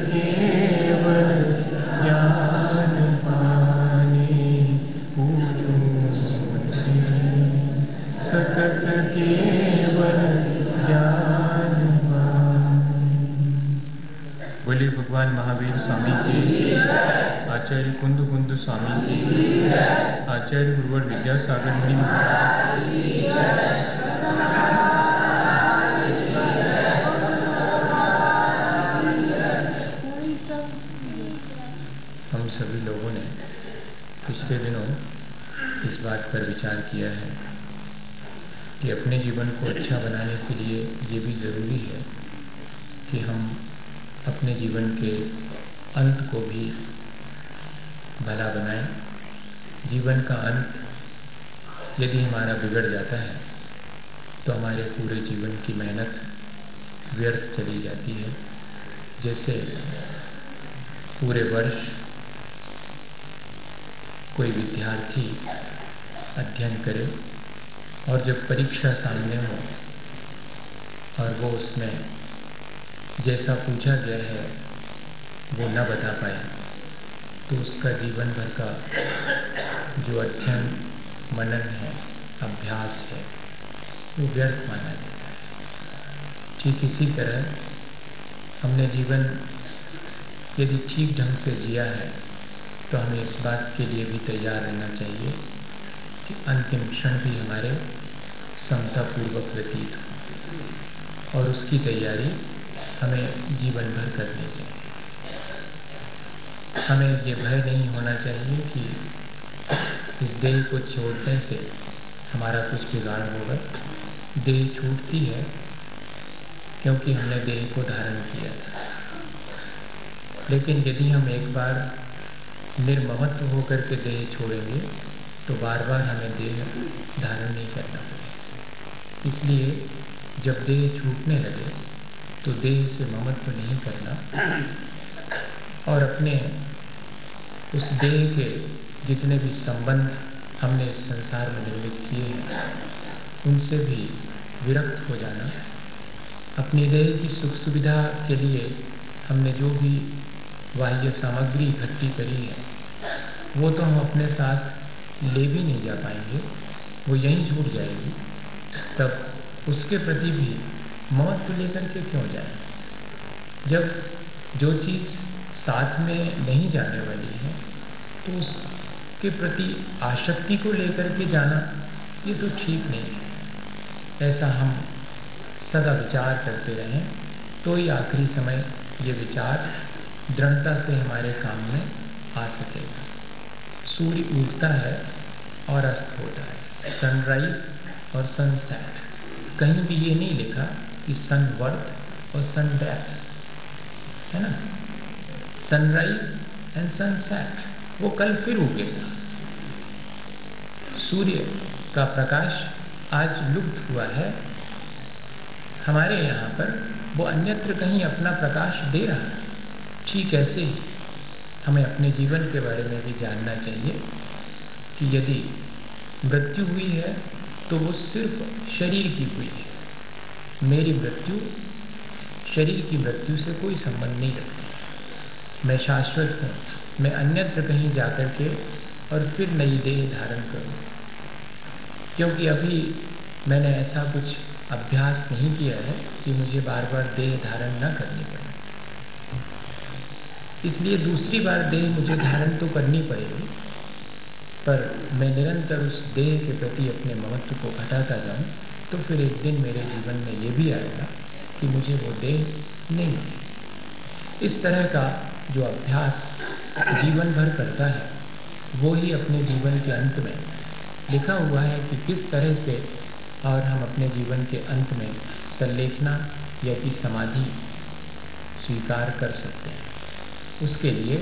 केवल ज्ञान पाने पूछूं से, सतत केवल ज्ञान पाने। बोले भगवान महावीर स्वामी की, आचार्य कुंद कुंद स्वामी की, आचार्य गुरुवर विद्यासागर जी हम सभी लोगों ने पिछले दिनों इस बात पर विचार किया है कि अपने जीवन को अच्छा बनाने के लिए ये भी ज़रूरी है कि हम अपने जीवन के अंत को भी भला बनाएं। जीवन का अंत यदि हमारा बिगड़ जाता है तो हमारे पूरे जीवन की मेहनत व्यर्थ चली जाती है। जैसे पूरे वर्ष कोई विद्यार्थी अध्ययन करे और जब परीक्षा सामने हो और वो उसमें जैसा पूछा गया है वो न बता पाए तो उसका जीवन भर का जो अध्ययन मनन है, अभ्यास है, वो व्यर्थ माना जाता है। ठीक इसी तरह हमने जीवन यदि ठीक ढंग से जिया है तो हमें इस बात के लिए भी तैयार रहना चाहिए कि अंतिम क्षण भी हमारे समतापूर्वक व्यतीत हो और उसकी तैयारी हमें जीवन भर करनी चाहिए। हमें ये भय नहीं होना चाहिए कि इस देह को छोड़ने से हमारा कुछ बिगाड़ होगा। देह छूटती है क्योंकि हमने देह को धारण किया था, लेकिन यदि हम एक बार निर्ममत्व होकर के देह छोड़ेंगे तो बार बार हमें देह धारण नहीं करना पड़ेगा। इसलिए जब देह छूटने लगे तो देह से ममत्व नहीं करना और अपने उस देह के जितने भी संबंध हमने इस संसार में निर्मित किए हैं उनसे भी विरक्त हो जाना। अपनी देह की सुख सुविधा के लिए हमने जो भी बाह्य सामग्री इकट्ठी करी है वो तो हम अपने साथ ले भी नहीं जा पाएंगे, वो यहीं छूट जाएगी। तब उसके प्रति भी महत्व लेकर के क्यों जाए? जब जो चीज़ साथ में नहीं जाने वाली है तो उसके प्रति आसक्ति को लेकर के जाना ये तो ठीक नहीं है। ऐसा हम सदा विचार करते रहें तो ही आखिरी समय ये विचार दृढ़ता से हमारे काम में आ सकेगा। सूर्य उगता है और अस्त होता है, सनराइज और सनसेट। कहीं भी ये नहीं लिखा कि सन बर्थ और सन डेथ, है ना। सनराइज एंड सनसेट, वो कल फिर उगेगा। सूर्य का प्रकाश आज लुप्त हुआ है हमारे यहाँ पर, वो अन्यत्र कहीं अपना प्रकाश दे रहा है। ठीक ऐसे ही हमें अपने जीवन के बारे में भी जानना चाहिए कि यदि मृत्यु हुई है तो वो सिर्फ शरीर की हुई है। मेरी मृत्यु शरीर की मृत्यु से कोई संबंध नहीं रखती। मैं शाश्वत हूँ, मैं अन्यत्र कहीं जाकर के और फिर नई देह धारण करूँ, क्योंकि अभी मैंने ऐसा कुछ अभ्यास नहीं किया है कि मुझे बार बार देह धारण न करनी पड़े। इसलिए दूसरी बार देह मुझे धारण तो करनी पड़ेगी, पर मैं निरंतर उस देह के प्रति अपने महत्व को घटाता जाऊँ तो फिर एक दिन मेरे जीवन में ये भी आएगा कि मुझे वो देह नहीं मिली। इस तरह का जो अभ्यास जीवन भर करता है वो ही अपने जीवन के अंत में लिखा हुआ है कि किस तरह से और हम अपने जीवन के अंत में संलेखना या कि समाधि स्वीकार कर सकते हैं। उसके लिए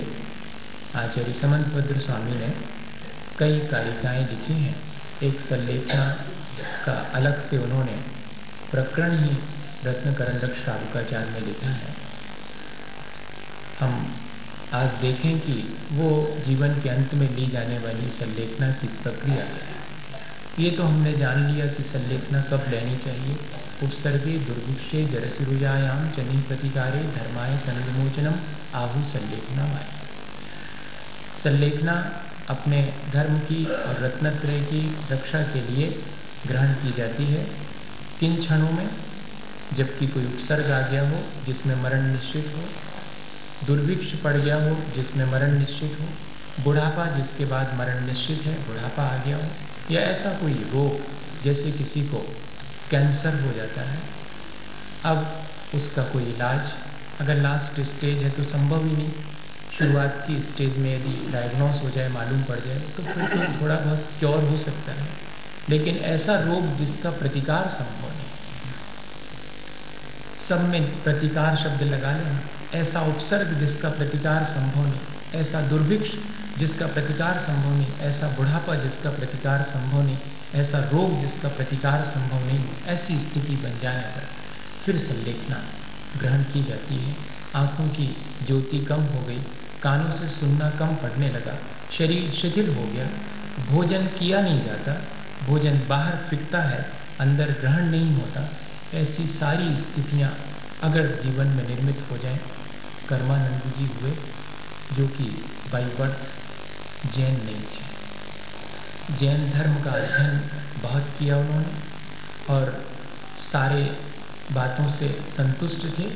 आचार्य समंतभद्र स्वामी ने कई कारिकाएँ लिखी हैं। एक संलेखना का अलग से उन्होंने प्रकरण ही रत्नकरंडक श्रावकाचार्य में लिखा है। हम आज देखें कि वो जीवन के अंत में ली जाने वाली संलेखना की प्रक्रिया है। ये तो हमने जान लिया कि संलेखना कब लेनी चाहिए। उपसर्गे दुर्भिक्षे जरसिरुजायाम जनि प्रतिकारे धर्माय तनुविमोचनम आहु सल्लेखना माय। सल्लेखना अपने धर्म की और रत्नत्रय की रक्षा के लिए ग्रहण की जाती है। किन क्षणों में? जबकि कोई उपसर्ग आ गया हो जिसमें मरण निश्चित हो, दुर्भिक्ष पड़ गया हो जिसमें मरण निश्चित हो, बुढ़ापा जिसके बाद मरण निश्चित है, बुढ़ापा आ गया हो, या ऐसा कोई रोग जैसे किसी को कैंसर हो जाता है, अब उसका कोई इलाज अगर लास्ट स्टेज है तो संभव ही नहीं, शुरुआत की स्टेज में यदि डायग्नोस हो जाए, मालूम पड़ जाए तो फिर तो थोड़ा बहुत क्योर हो सकता है। लेकिन ऐसा रोग जिसका प्रतिकार संभव नहीं, सब में प्रतिकार शब्द लगा लेना, ऐसा उपसर्ग जिसका प्रतिकार संभव नहीं, ऐसा दुर्भिक्ष जिसका प्रतिकार संभव नहीं, ऐसा बुढ़ापा जिसका प्रतिकार संभव नहीं, ऐसा रोग जिसका प्रतिकार संभव नहीं, ऐसी स्थिति बन जाने पर फिर सल्लेखना ग्रहण की जाती है। आँखों की ज्योति कम हो गई, कानों से सुनना कम पड़ने लगा, शरीर शिथिल हो गया, भोजन किया नहीं जाता, भोजन बाहर फिकता है, अंदर ग्रहण नहीं होता, ऐसी सारी स्थितियाँ अगर जीवन में निर्मित हो जाएं। कर्मानंद जी हुए जो कि बाई बर्थ जैन नहीं थे, जैन धर्म का अध्ययन बहुत किया उन्होंने और सारे बातों से संतुष्ट थे,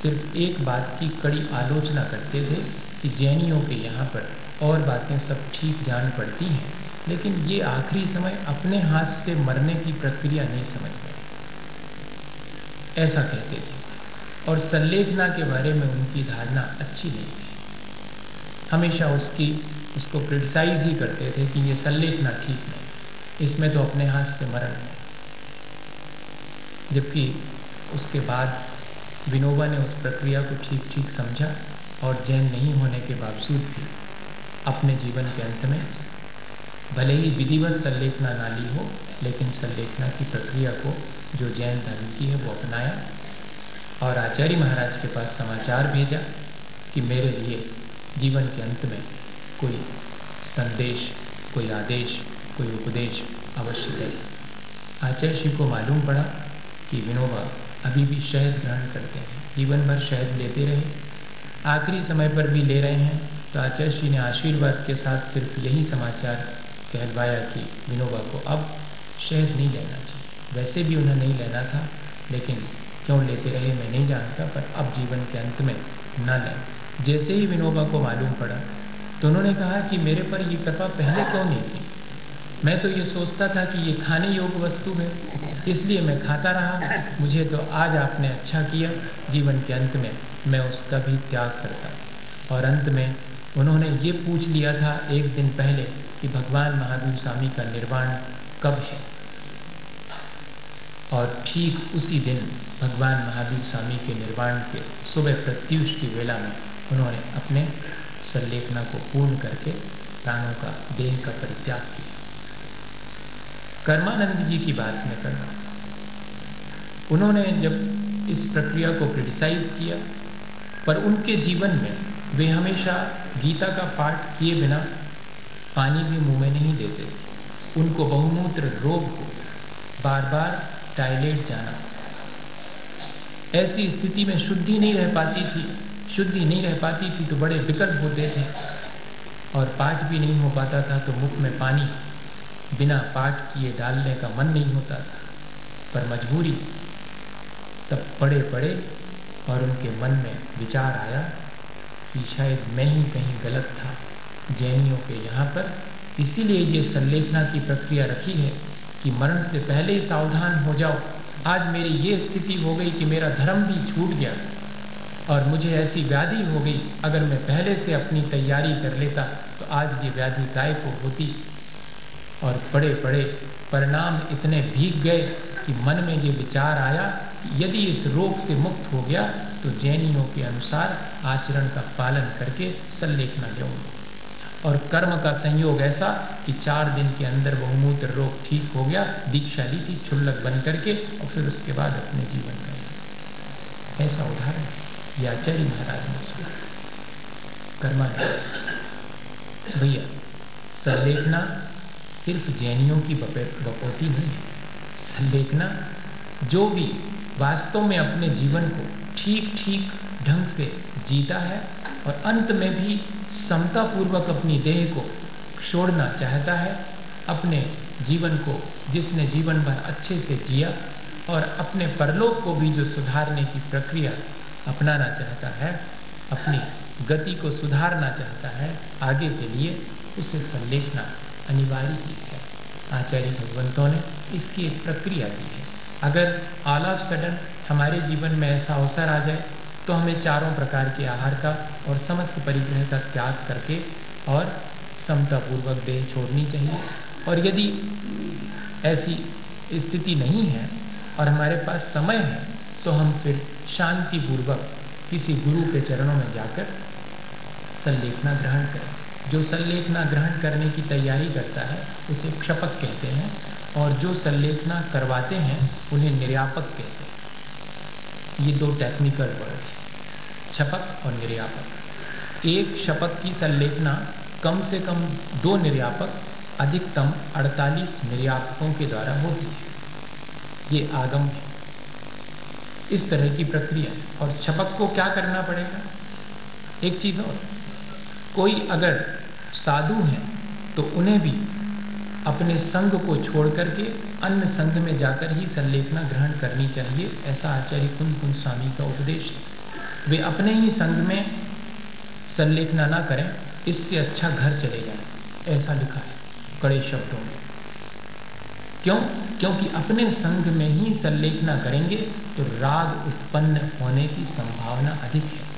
सिर्फ एक बात की कड़ी आलोचना करते थे कि जैनियों के यहाँ पर और बातें सब ठीक जान पड़ती हैं, लेकिन ये आखिरी समय अपने हाथ से मरने की प्रक्रिया नहीं समझ गए, ऐसा कहते थे। और सल्लेखना के बारे में उनकी धारणा अच्छी नहीं थी, हमेशा उसको क्रिटिसाइज ही करते थे कि ये सल्लेखना ठीक नहीं, इसमें तो अपने हाथ से मरण है। जबकि उसके बाद विनोबा ने उस प्रक्रिया को ठीक ठीक समझा और जैन नहीं होने के बावजूद भी अपने जीवन के अंत में भले ही विधिवत सल्लेखना ना ली हो, लेकिन सल्लेखना की प्रक्रिया को जो जैन धर्म की है वो अपनाया और आचार्य महाराज के पास समाचार भेजा कि मेरे लिए जीवन के अंत में कोई संदेश, कोई आदेश, कोई उपदेश अवश्य दे। आचार्य श्री को मालूम पड़ा कि विनोबा अभी भी शहद ग्रहण करते हैं, जीवन भर शहद लेते रहे, आखिरी समय पर भी ले रहे हैं, तो आचार्य श्री ने आशीर्वाद के साथ सिर्फ यही समाचार कहलवाया कि विनोबा को अब शहद नहीं लेना चाहिए। वैसे भी उन्हें नहीं लेना था, लेकिन क्यों लेते रहे मैं नहीं जानता, पर अब जीवन के अंत में न लें। जैसे ही विनोबा को मालूम पड़ा तो उन्होंने कहा कि मेरे पर ये कृपा पहले क्यों नहीं थी, मैं तो ये सोचता था कि ये खाने योग्य वस्तु है इसलिए मैं खाता रहा, मुझे तो आज आपने अच्छा किया, जीवन के अंत में मैं उसका भी त्याग करता। और अंत में उन्होंने ये पूछ लिया था एक दिन पहले कि भगवान महावीर स्वामी का निर्वाण कब है, और ठीक उसी दिन भगवान महावीर स्वामी के निर्वाण के सुबह प्रत्युष की वेला में उन्होंने अपने सल्लेखना को पूर्ण करके प्राणों का, देह का परित्याग किया। कर्मानंद जी की बात में करना, उन्होंने जब इस प्रक्रिया को क्रिटिसाइज किया, पर उनके जीवन में वे हमेशा गीता का पाठ किए बिना पानी भी मुंह में नहीं देते। उनको बहुमूत्र रोग हो, बार बार टॉयलेट जाना, ऐसी स्थिति में शुद्धि नहीं रह पाती थी तो बड़े विकल्प होते थे, और पाठ भी नहीं हो पाता था तो मुख में पानी बिना पाठ किए डालने का मन नहीं होता था, पर मजबूरी। तब पड़े और उनके मन में विचार आया कि शायद मैं ही कहीं गलत था जैनियों के यहाँ पर, इसीलिए ये सल्लेखना की प्रक्रिया रखी है कि मरण से पहले ही सावधान हो जाओ। आज मेरी ये स्थिति हो गई कि मेरा धर्म भी छूट गया और मुझे ऐसी व्याधि हो गई, अगर मैं पहले से अपनी तैयारी कर लेता तो आज ये व्याधि गायब को होती। और पड़े परिणाम इतने भीग गए कि मन में ये विचार आया कि यदि इस रोग से मुक्त हो गया तो जैनियों के अनुसार आचरण का पालन करके सल्लेखना लूँगा। और कर्म का संयोग ऐसा कि 4 दिन के अंदर बहुमूत्र रोग ठीक हो गया, दीक्षा ली थी क्षुल्लक बन करके, और फिर उसके बाद अपने जीवन में ऐसा उदाहरण ये आचार्य महाराज ने सुना। कर्मानंद भैया, सल्लेखना सिर्फ जैनियों की बपौती नहीं है। सल्लेखना जो भी वास्तव में अपने जीवन को ठीक ढंग से जीता है और अंत में भी समतापूर्वक अपनी देह को छोड़ना चाहता है, अपने जीवन को जिसने जीवन भर अच्छे से जिया और अपने परलोक को भी जो सुधारने की प्रक्रिया अपनाना चाहता है, अपनी गति को सुधारना चाहता है आगे के लिए, उसे संलेखना अनिवार्य ही है। आचार्य भगवंतों ने इसकी एक प्रक्रिया दी है। अगर ऑल ऑफ सडन हमारे जीवन में ऐसा अवसर आ जाए तो हमें चारों प्रकार के आहार का और समस्त परिग्रह का त्याग करके और समतापूर्वक देह छोड़नी चाहिए। और यदि ऐसी स्थिति नहीं है और हमारे पास समय है तो हम फिर शांतिपूर्वक किसी गुरु के चरणों में जाकर संलेखना ग्रहण करें। जो संलेखना ग्रहण करने की तैयारी करता है उसे क्षपक कहते हैं, और जो संलेखना करवाते हैं उन्हें निर्यापक कहते हैं। ये दो टेक्निकल वर्ड, क्षपक और निर्यापक। एक क्षपक की संलेखना कम से कम 2 निर्यापक, अधिकतम 48 निर्यापकों के द्वारा होती है। ये आगम है, इस तरह की प्रक्रिया। और क्षपक को क्या करना पड़ेगा? एक चीज़ और, कोई अगर साधु हैं तो उन्हें भी अपने संघ को छोड़ करके अन्य संघ में जाकर ही संलेखना ग्रहण करनी चाहिए, ऐसा आचार्य कुंद कुंज स्वामी का उपदेश है। वे अपने ही संघ में संलेखना ना करें, इससे अच्छा घर चले जाएं, ऐसा लिखा है कड़े शब्दों में। क्यों? क्योंकि अपने संघ में ही संलेखना करेंगे तो राग उत्पन्न होने की संभावना अधिक है।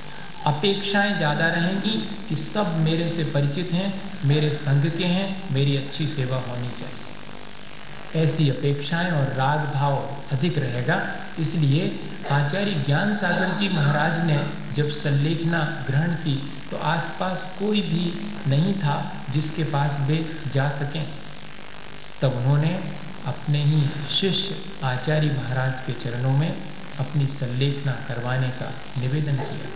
अपेक्षाएं ज़्यादा रहेंगी कि सब मेरे से परिचित हैं, मेरे संघ के हैं, मेरी अच्छी सेवा होनी चाहिए। ऐसी अपेक्षाएं और राग भाव अधिक रहेगा। इसलिए आचार्य ज्ञान सागर जी महाराज ने जब संलेखना ग्रहण की तो आसपास कोई भी नहीं था जिसके पास वे जा सकें। तब उन्होंने अपने ही शिष्य आचार्य महाराज के चरणों में अपनी संलेखना करवाने का निवेदन किया।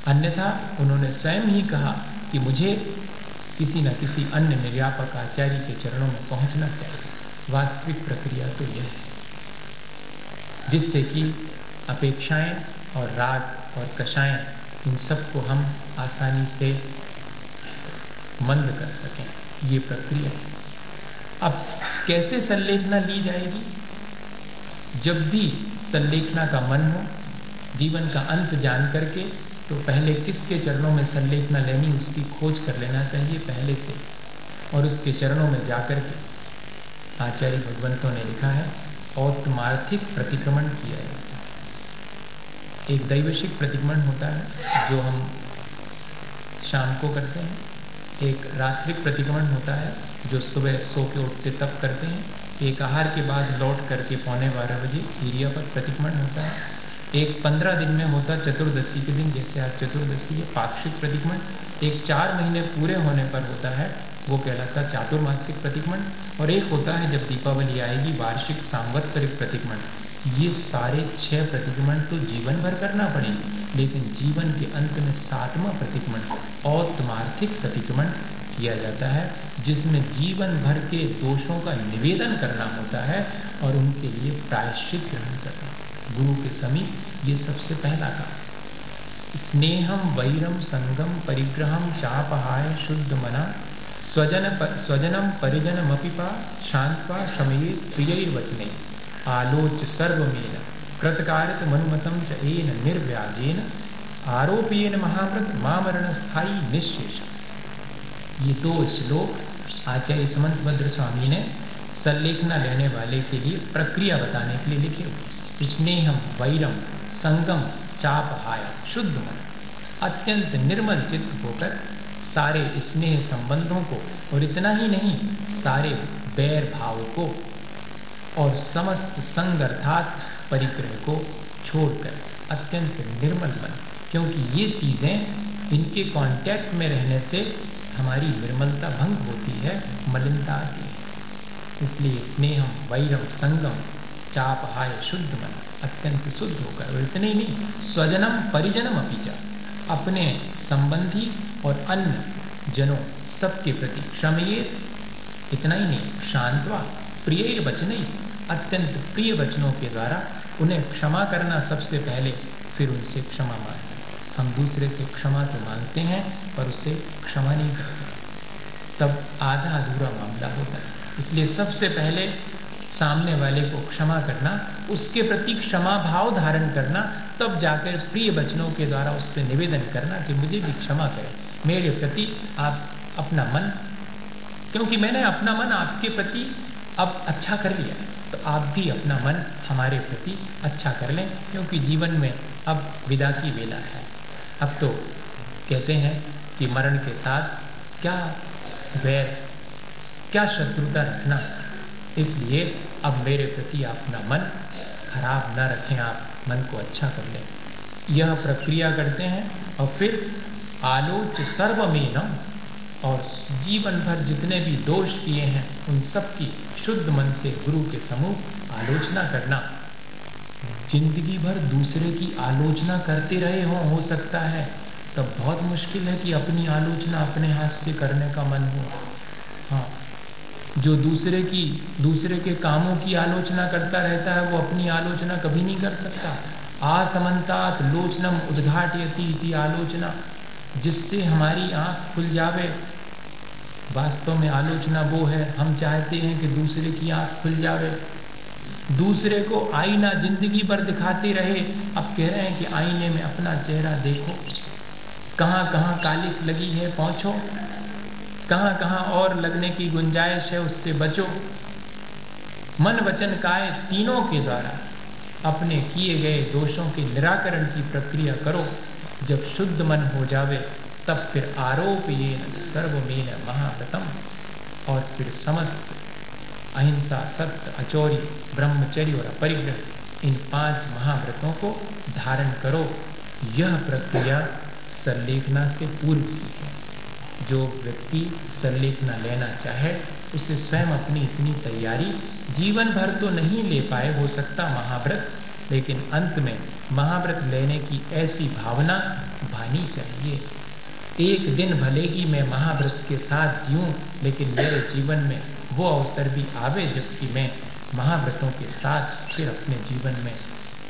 अन्यथा उन्होंने स्वयं ही कहा कि मुझे किसी न किसी अन्य निर्यापक आचार्य के चरणों में पहुंचना चाहिए। वास्तविक प्रक्रिया तो यह है, जिससे कि अपेक्षाएं और राग और कषाएं, इन सबको हम आसानी से मंद कर सकें। ये प्रक्रिया। अब कैसे संलेखना ली जाएगी? जब भी संलेखना का मन हो, जीवन का अंत जान करके, तो पहले किसके चरणों में संलेखना लेनी उसकी खोज कर लेना चाहिए पहले से, और उसके चरणों में जाकर के आचार्य भगवंतों ने लिखा है औत्मार्थिक प्रतिक्रमण किया जाता है। एक दैवशिक प्रतिक्रमण होता है जो हम शाम को करते हैं, एक रात्रिक प्रतिक्रमण होता है जो सुबह सो के उठते तब करते हैं, एक आहार के बाद लौट करके 11:15 बजे ईर्यापक प्रतिक्रमण होता है, एक 15 दिन में होता चतुर्दशी के दिन, जैसे आज चतुर्दशी है, पाक्षिक प्रतिक्रमण, एक 4 महीने पूरे होने पर होता है, वो कहलाता चातुर्मासिक प्रतिक्रमण, और एक होता है जब दीपावली आएगी वार्षिक सांवत्सरिक प्रतिक्रमण। ये सारे 6 प्रतिक्रमण तो जीवन भर करना पड़ेंगे, लेकिन जीवन के अंत में 7वां प्रतिक्रमण औत्मार्थिक प्रतिक्रमण किया जाता है, जिसमें जीवन भर के दोषों का निवेदन करना होता है और उनके लिए प्रायश्चित ग्रहण करना। गुरु के समीप ये सबसे पहला काम। स्नेहम वैरम संगम परिग्रहम चापहाय शुद्ध मना स्वजनम परिजनमपिपा शांत्वा शमयेत प्रियैर्वचने आलोच्य सर्वमेन कृतकारित मनुमतं च एन निर्व्याजेन आरोप्येन महाव्रत मामरण स्थायी निश्शेष। ये 2 श्लोक आचार्य समंतभद्र स्वामी ने संलेखना लेने वाले के लिए प्रक्रिया बताने के लिए लिखे हुए। स्नेहम वैरम संगम चापहाय शुद्ध मन, अत्यंत निर्मल चित्त होकर सारे स्नेह संबंधों को, और इतना ही नहीं सारे बैर भाव को और समस्त संग अर्थात परिग्रह को छोड़कर अत्यंत निर्मल मन, क्योंकि ये चीज़ें इनके कांटेक्ट में रहने से हमारी निर्मलता भंग होती है, मलिनता आती है। इसलिए स्नेहम वैरम संगम चापहाय शुद्ध मन, अत्यंत शुद्ध होकर, और इतने ही नहीं स्वजनम परिजनम अपीचा, अपने संबंधी और अन्य जनों सबके प्रति क्षमयेत, इतना ही नहीं शांत्वा प्रिय वचने, अत्यंत प्रिय वचनों के द्वारा उन्हें क्षमा करना सबसे पहले, फिर उनसे क्षमा मांगना। हम दूसरे से क्षमा तो मांगते हैं पर उसे क्षमा नहीं करते, तब आधा अधूरा मामला होता है। इसलिए सबसे पहले सामने वाले को क्षमा करना, उसके प्रति क्षमा भाव धारण करना, तब जाकर प्रिय वचनों के द्वारा उससे निवेदन करना कि मुझे भी क्षमा करें, मेरे प्रति आप अपना मन, क्योंकि मैंने अपना मन आपके प्रति अब अच्छा कर लिया, तो आप भी अपना मन हमारे प्रति अच्छा कर लें, क्योंकि जीवन में अब विदा की वेला है। अब तो कहते हैं कि मरण के साथ क्या वैर, क्या शत्रुता रखना, इसलिए अब मेरे प्रति अपना मन खराब न रखें, आप मन को अच्छा कर लें। यह प्रक्रिया करते हैं और फिर आलोच सर्वमेनम, और जीवन भर जितने भी दोष किए हैं उन सब की शुद्ध मन से गुरु के सम्मुख आलोचना करना। जिंदगी भर दूसरे की आलोचना करते रहे हो सकता है, तब बहुत मुश्किल है कि अपनी आलोचना अपने हाथ से करने का मन हो। हाँ, जो दूसरे के कामों की आलोचना करता रहता है वो अपनी आलोचना कभी नहीं कर सकता। आसमंतात लोचनम उद्घाटयति इति आलोचना, जिससे हमारी आँख खुल जावे। वास्तव में आलोचना वो है, हम चाहते हैं कि दूसरे की आँख खुल जावे, दूसरे को आईना जिंदगी भर दिखाते रहे। अब कह रहे हैं कि आईने में अपना चेहरा देखो, कहाँ कहाँ कालिख लगी है पहुँचो, कहाँ कहाँ और लगने की गुंजाइश है उससे बचो। मन वचन काया तीनों के द्वारा अपने किए गए दोषों के निराकरण की प्रक्रिया करो। जब शुद्ध मन हो जावे तब फिर आरोप ये सर्वमेन महाव्रतम, और फिर समस्त अहिंसा, सत्य, अचौरी, ब्रह्मचर्य और अपरिग्रह, इन 5 महाव्रतों को धारण करो। यह प्रक्रिया संलेखना से पूर्व की है। जो व्यक्ति संलेखना लेना चाहे उसे स्वयं अपनी इतनी तैयारी जीवन भर तो नहीं ले पाए हो सकता महाव्रत, लेकिन अंत में महाव्रत लेने की ऐसी भावना भानी चाहिए। एक दिन भले ही मैं महाव्रत के साथ जीऊं, लेकिन मेरे जीवन में वो अवसर भी आवे जबकि मैं महाव्रतों के साथ फिर अपने जीवन में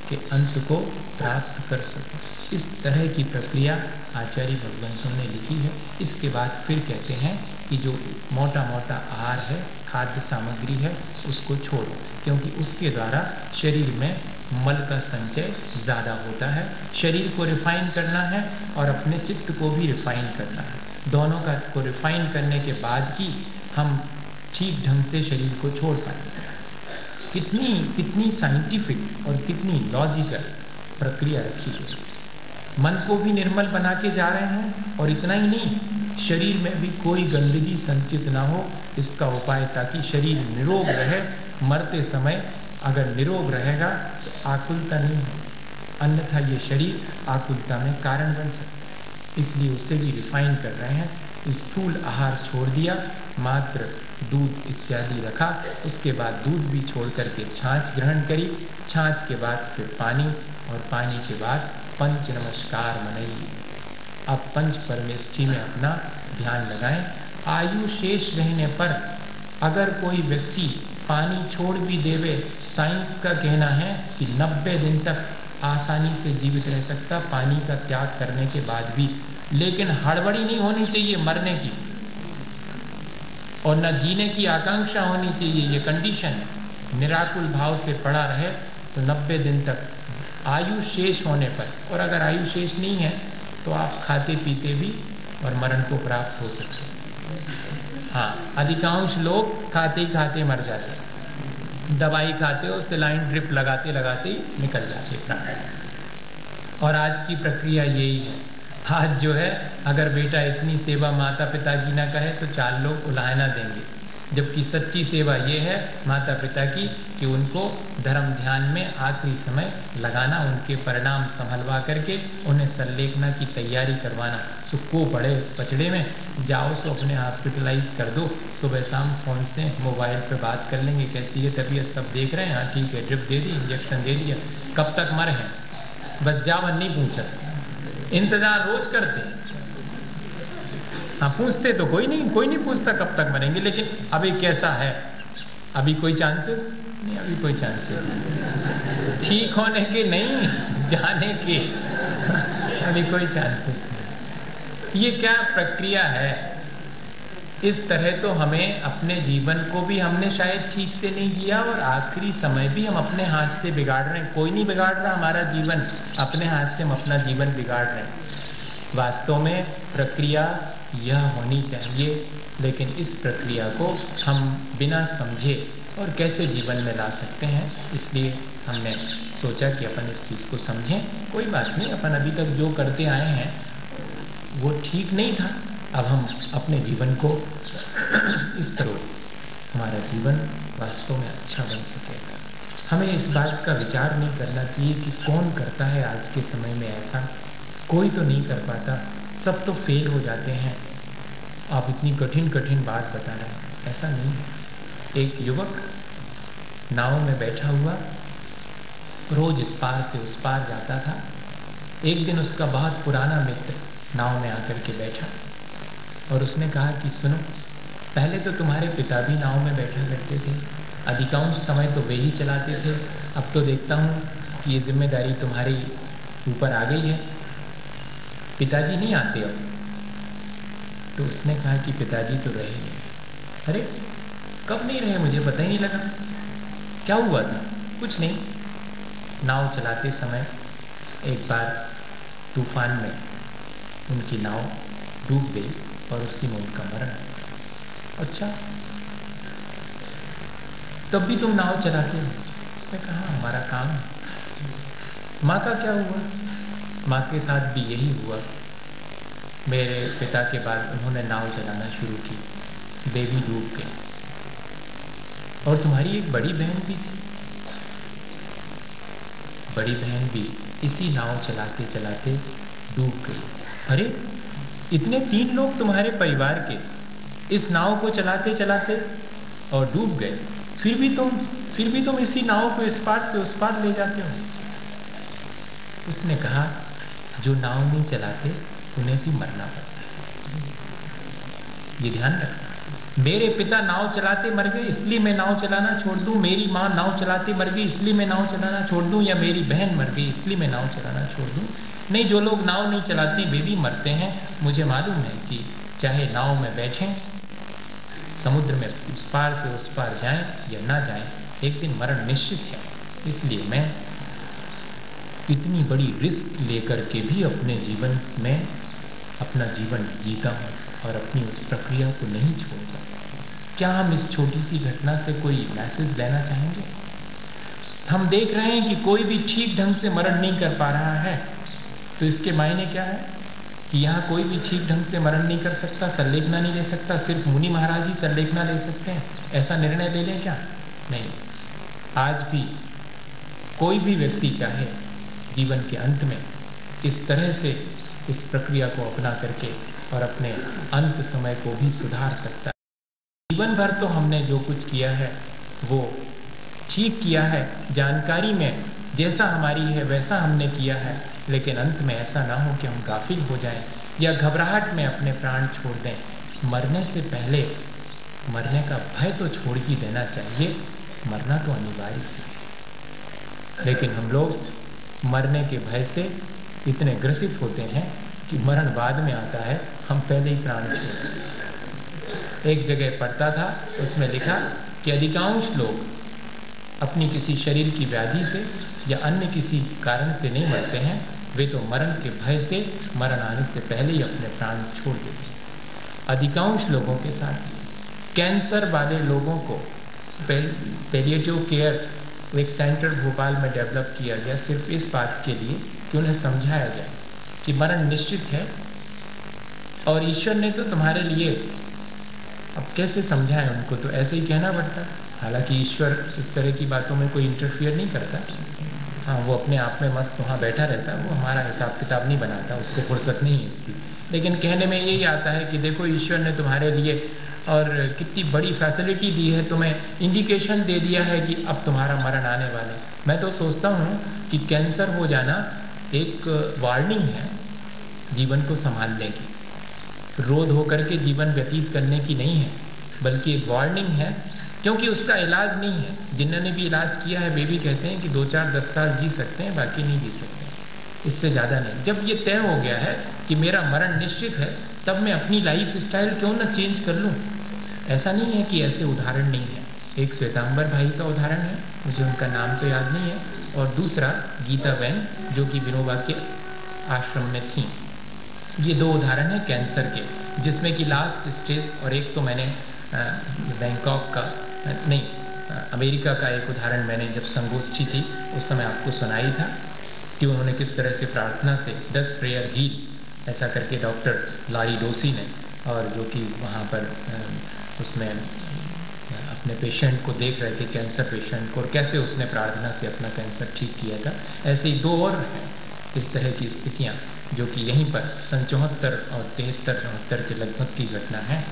के अंत को प्राप्त कर सकूं। इस तरह की प्रक्रिया आचार्य भगवंतों ने लिखी है। इसके बाद फिर कहते हैं कि जो मोटा मोटा आहार है, खाद्य सामग्री है, उसको छोड़ो, क्योंकि उसके द्वारा शरीर में मल का संचय ज़्यादा होता है। शरीर को रिफाइन करना है और अपने चित्त को भी रिफाइन करना है। दोनों का को रिफाइन करने के बाद ही हम ठीक ढंग से शरीर को छोड़ पाएंगे। कितनी साइंटिफिक और कितनी लॉजिकल प्रक्रिया रखी है। मन को भी निर्मल बना के जा रहे हैं, और इतना ही नहीं, शरीर में भी कोई गंदगी संचित ना हो, इसका उपाय ताकि शरीर निरोग रहे। मरते समय अगर निरोग रहेगा तो आकुलता नहीं हो, अन्यथा ये शरीर आकुलता में कारण बन सकता है। इसलिए उसे भी रिफाइन कर रहे हैं। स्थूल आहार छोड़ दिया, मात्र दूध इत्यादि रखा, उसके बाद दूध भी छोड़ करके छाछ ग्रहण करी, छाछ के बाद फिर पानी, और पानी के बाद पंच नमस्कार मनाइए। अब पंच परमेष्ठी में अपना ध्यान लगाएं। आयु शेष रहने पर अगर कोई व्यक्ति पानी छोड़ भी देवे, साइंस का कहना है कि 90 दिन तक आसानी से जीवित रह सकता पानी का त्याग करने के बाद भी, लेकिन हड़बड़ी नहीं होनी चाहिए मरने की, और न जीने की आकांक्षा होनी चाहिए। ये कंडीशन निराकुल भाव से पड़ा रहे तो 90 दिन तक आयु शेष होने पर, और अगर आयु शेष नहीं है तो आप खाते पीते भी और मरण को प्राप्त हो सकते हैं। हाँ, अधिकांश लोग खाते ही खाते मर जाते हैं। दवाई खाते हो, सेलाइन ड्रिप लगाते लगाते ही निकल जाते प्राण। और आज की प्रक्रिया यही है। आज जो है, अगर बेटा इतनी सेवा माता पिता की ना कहे तो 4 लोग उलाहना देंगे, जबकि सच्ची सेवा ये है माता पिता की कि उनको धर्म ध्यान में आखिरी समय लगाना, उनके परिणाम संभलवा करके उन्हें संलेखना की तैयारी करवाना। सुखो पड़े इस पचड़े में, जाओ सो अपने हॉस्पिटलाइज कर दो, सुबह शाम फ़ोन से मोबाइल पे बात कर लेंगे, कैसी है तबीयत, सब देख रहे हैं, हाँ ठीक है, ड्रिप दे दी, इंजेक्शन दे दिया, कब तक मरे हैं, बस जावन नहीं पूछा। इंतजार रोज करते हैं। हाँ, पूछते तो कोई नहीं पूछता कब तक मरेंगे, लेकिन अभी कैसा है, अभी कोई चांसेस नहीं, अभी कोई चांसेस नहीं ठीक होने के, नहीं जाने के। अभी कोई चांसेस नहीं। ये क्या प्रक्रिया है? इस तरह तो हमें अपने जीवन को भी हमने शायद ठीक से नहीं जिया और आखिरी समय भी हम अपने हाथ से बिगाड़ रहे हैं। कोई नहीं बिगाड़ रहा हमारा जीवन, अपने हाथ से हम अपना जीवन बिगाड़ रहे हैं। वास्तव में प्रक्रिया यह होनी चाहिए, लेकिन इस प्रक्रिया को हम बिना समझे और कैसे जीवन में ला सकते हैं, इसलिए हमने सोचा कि अपन इस चीज़ को समझें। कोई बात नहीं, अपन अभी तक जो करते आए हैं वो ठीक नहीं था, अब हम अपने जीवन को इस पर हमारा जीवन वास्तव में अच्छा बन सकेगा। हमें इस बात का विचार नहीं करना चाहिए कि कौन करता है आज के समय में ऐसा। कोई तो नहीं कर पाता, सब तो फेल हो जाते हैं। आप इतनी कठिन कठिन बात बता रहे हैं, ऐसा नहीं है। एक युवक नाव में बैठा हुआ रोज इस पार से उस पार जाता था। एक दिन उसका बहुत पुराना मित्र नाव में आकर के बैठा और उसने कहा कि सुनो, पहले तो तुम्हारे पिता भी नाव में बैठा करते थे, अधिकांश समय तो वे ही चलाते थे। अब तो देखता हूँ कि ये जिम्मेदारी तुम्हारी ऊपर आ गई है, पिताजी नहीं आते अब। तो उसने कहा कि पिताजी तो रहे नहीं। अरे कब नहीं रहे, मुझे पता ही नहीं लगा, क्या हुआ था? कुछ नहीं, नाव चलाते समय एक बार तूफान में उनकी नाव डूब गई और उसी में उनका मरण। अच्छा, तब भी तुम नाव चलाते हो? उसने कहा हमारा काम है। माँ का क्या हुआ? माँ के साथ भी यही हुआ। मेरे पिता के बाद उन्होंने नाव चलाना शुरू की, वे भी डूब गए। और तुम्हारी एक बड़ी बहन भी थी, बड़ी बहन भी इसी नाव चलाते चलाते डूब गई। अरे इतने 3 लोग तुम्हारे परिवार के इस नाव को चलाते चलाते और डूब गए, फिर भी तुम इसी नाव को इस पार से उस पार ले जाते हो। उसने कहा जो नाव नहीं चलाते उन्हें भी मरना पड़ता है, ये ध्यान रखना। मेरे पिता नाव चलाते मर गए इसलिए मैं नाव चलाना छोड़ दूं, मेरी माँ नाव चलाते मर गई इसलिए मैं नाव चलाना छोड़ दूं, या मेरी बहन मर गई इसलिए मैं नाव चलाना छोड़ दूं। नहीं, जो लोग नाव नहीं चलाते वे भी मरते हैं। मुझे मालूम है कि चाहे नाव में बैठें, समुद्र में उस पार से उस पार जाएं या ना जाएं, एक दिन मरण निश्चित है। इसलिए मैं इतनी बड़ी रिस्क लेकर के भी अपने जीवन में अपना जीवन जीता हूँ और अपनी उस प्रक्रिया को नहीं छोड़ता। क्या हम इस छोटी सी घटना से कोई मैसेज लेना चाहेंगे? हम देख रहे हैं कि कोई भी ठीक ढंग से मरण नहीं कर पा रहा है, तो इसके मायने क्या है कि यहाँ कोई भी ठीक ढंग से मरण नहीं कर सकता, संलेखना नहीं ले सकता, सिर्फ मुनि महाराज ही संलेखना ले सकते हैं, ऐसा निर्णय ले लें क्या? नहीं। आज भी कोई भी व्यक्ति चाहे जीवन के अंत में इस तरह से इस प्रक्रिया को अपना करके और अपने अंत समय को भी सुधार सकता है। जीवन भर तो हमने जो कुछ किया है वो ठीक किया है, जानकारी में जैसा हमारी है वैसा हमने किया है, लेकिन अंत में ऐसा ना हो कि हम गाफिल हो जाएं या घबराहट में अपने प्राण छोड़ दें। मरने से पहले मरने का भय तो छोड़ ही देना चाहिए, मरना तो अनिवार्य है। लेकिन हम लोग मरने के भय से इतने ग्रसित होते हैं कि मरण बाद में आता है, हम पहले ही प्राण छोड़ देते। एक जगह पढ़ता था, उसमें लिखा कि अधिकांश लोग अपनी किसी शरीर की व्याधि से या अन्य किसी कारण से नहीं मरते हैं, वे तो मरण के भय से मरण आने से पहले ही अपने प्राण छोड़ देते हैं। अधिकांश लोगों के साथ कैंसर वाले लोगों को पैलिएटिव केयर एक सेंटर भोपाल में डेवलप किया गया सिर्फ इस बात के लिए कि उन्हें समझाया जाए कि मरण निश्चित है और ईश्वर ने तो तुम्हारे लिए, अब कैसे समझाएं उनको, तो ऐसे ही कहना पड़ता है। हालांकि ईश्वर इस तरह की बातों में कोई इंटरफियर नहीं करता, हाँ वो अपने आप में मस्त वहाँ बैठा रहता है, वो हमारा हिसाब किताब नहीं बनाता, उसको फुर्सत नहीं है। लेकिन कहने में यही आता है कि देखो ईश्वर ने तुम्हारे लिए और कितनी बड़ी फैसिलिटी दी है, तुम्हें इंडिकेशन दे दिया है कि अब तुम्हारा मरण आने वाला है। मैं तो सोचता हूँ कि कैंसर हो जाना एक वार्निंग है जीवन को संभालने की, रोध होकर के जीवन व्यतीत करने की नहीं है, बल्कि एक वार्निंग है, क्योंकि उसका इलाज नहीं है। जिन्होंने भी इलाज किया है वे भी कहते हैं कि 2, 4, 10 साल जी सकते हैं, बाकी नहीं जी सकते। इससे ज़्यादा नहीं। जब ये तय हो गया है कि मेरा मरण निश्चित है, तब मैं अपनी लाइफ स्टाइल क्यों ना चेंज कर लूँ। ऐसा नहीं है कि ऐसे उदाहरण नहीं है। एक श्वेतांबर भाई का उदाहरण है, मुझे उनका नाम तो याद नहीं है, और दूसरा गीता बहन जो कि विनोबा के आश्रम में थी। ये दो उदाहरण हैं कैंसर के, जिसमें कि लास्ट स्टेज, और एक तो मैंने बैंकॉक का नहीं अमेरिका का एक उदाहरण मैंने जब संगोष्ठी थी उस समय आपको सुनाई था कि उन्होंने किस तरह से प्रार्थना से 10 प्रेयर हील ऐसा करके डॉक्टर लारी डोसी ने, और जो कि वहाँ पर उसमें अपने पेशेंट को देख रहे थे, कैंसर पेशेंट को, और कैसे उसने प्रार्थना से अपना कैंसर ठीक किया था। ऐसे ही दो और हैं इस तरह की स्थितियाँ जो कि यहीं पर सन 74 और 73-74 के लगभग की घटना है